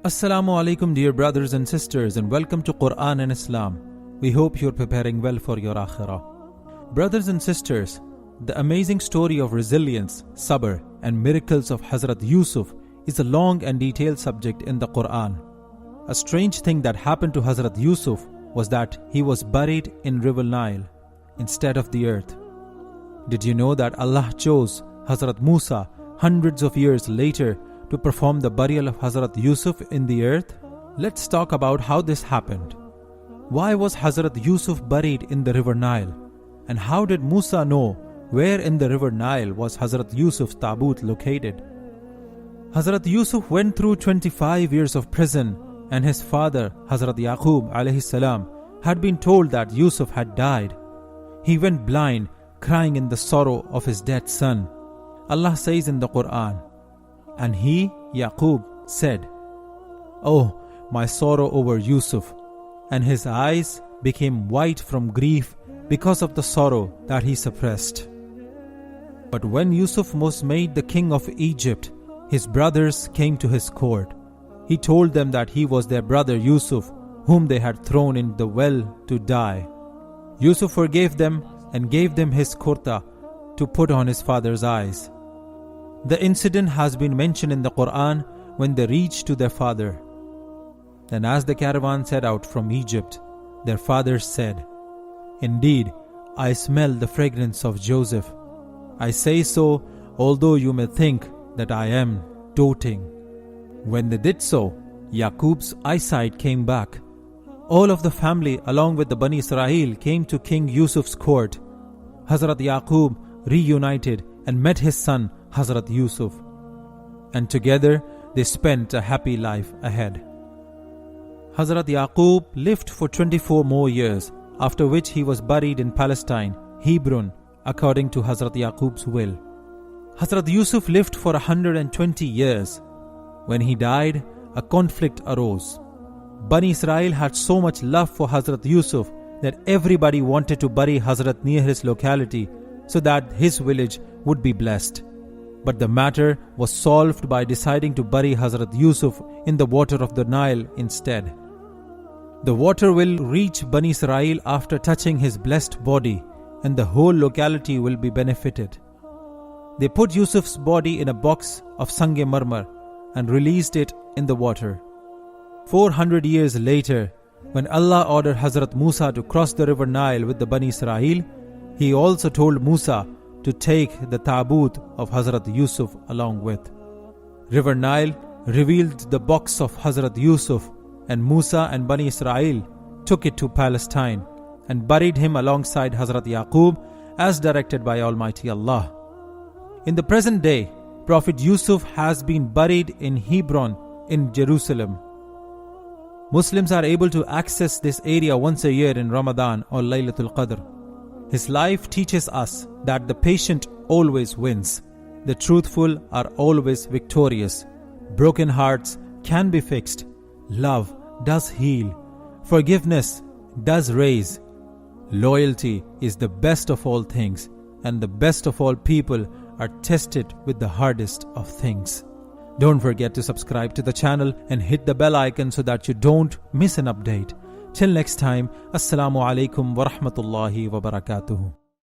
Assalamu alaikum, dear brothers and sisters, and welcome to Quran and Islam. We hope you're preparing well for your akhirah. Brothers and sisters, the amazing story of resilience, sabr, and miracles of Hazrat Yousaf is a long and detailed subject in the Quran. A strange thing that happened to Hazrat Yousaf was that he was buried in river Nile instead of the earth. Did you know that Allah chose Hazrat Musa hundreds of years later to perform the burial of Hazrat Yousaf in the earth? Let's talk about how this happened. Why was Hazrat Yousaf buried in the river Nile? And how did Musa know where in the river Nile was Hazrat Yousaf's taboot located? Hazrat Yousaf went through 25 years of prison, and his father, Hazrat Yaqub alayhi salam, had been told that Yousaf had died. He went blind, crying in the sorrow of his dead son. Allah says in the Quran, "And he, Yaqub, said, 'Oh, my sorrow over Yousaf,' and his eyes became white from grief because of the sorrow that he suppressed. But when Yousaf was made the king of Egypt, his brothers came to his court. He told them that he was their brother Yousaf, whom they had thrown in the well to die. Yousaf forgave them and gave them his kurta to put on his father's eyes. The incident has been mentioned in the Quran when they reached to their father. Then as the caravan set out from Egypt, their father said, 'Indeed, I smell the fragrance of Joseph. I say so, although you may think that I am doting.' When they did so, Yaqub's eyesight came back. All of the family along with the Bani Israel came to King Yusuf's court. Hazrat Yaqub reunited and met his son Hazrat Yousaf, and together they spent a happy life ahead. Hazrat Yaqub lived for 24 more years, after which he was buried in Palestine, Hebron, according to Hazrat Yaqub's will. Hazrat Yousaf lived for 120 years. When he died, a conflict arose. Bani Israel had so much love for Hazrat Yousaf that everybody wanted to bury Hazrat near his locality so that his village would be blessed. But the matter was solved by deciding to bury Hazrat Yousaf in the water of the Nile instead. The water will reach Bani Israel after touching his blessed body, and the whole locality will be benefited. They put Yousaf's body in a box of sange marmar and released it in the water. 400 years later, when Allah ordered Hazrat Musa to cross the river Nile with the Bani Israel, he also told Musa to take the taboot of Hazrat Yousaf along with. River Nile revealed the box of Hazrat Yousaf, and Musa and Bani Israel took it to Palestine and buried him alongside Hazrat Yaqub as directed by Almighty Allah. In the present day, Prophet Yousaf has been buried in Hebron in Jerusalem. Muslims are able to access this area once a year in Ramadan or Laylatul Qadr. His life teaches us that the patient always wins. The truthful are always victorious. Broken hearts can be fixed. Love does heal. Forgiveness does raise. Loyalty is the best of all things, and the best of all people are tested with the hardest of things. Don't forget to subscribe to the channel and hit the bell icon so that you don't miss an update. Till next time, Assalamu alaikum wa rahmatullahi wa barakatuhu.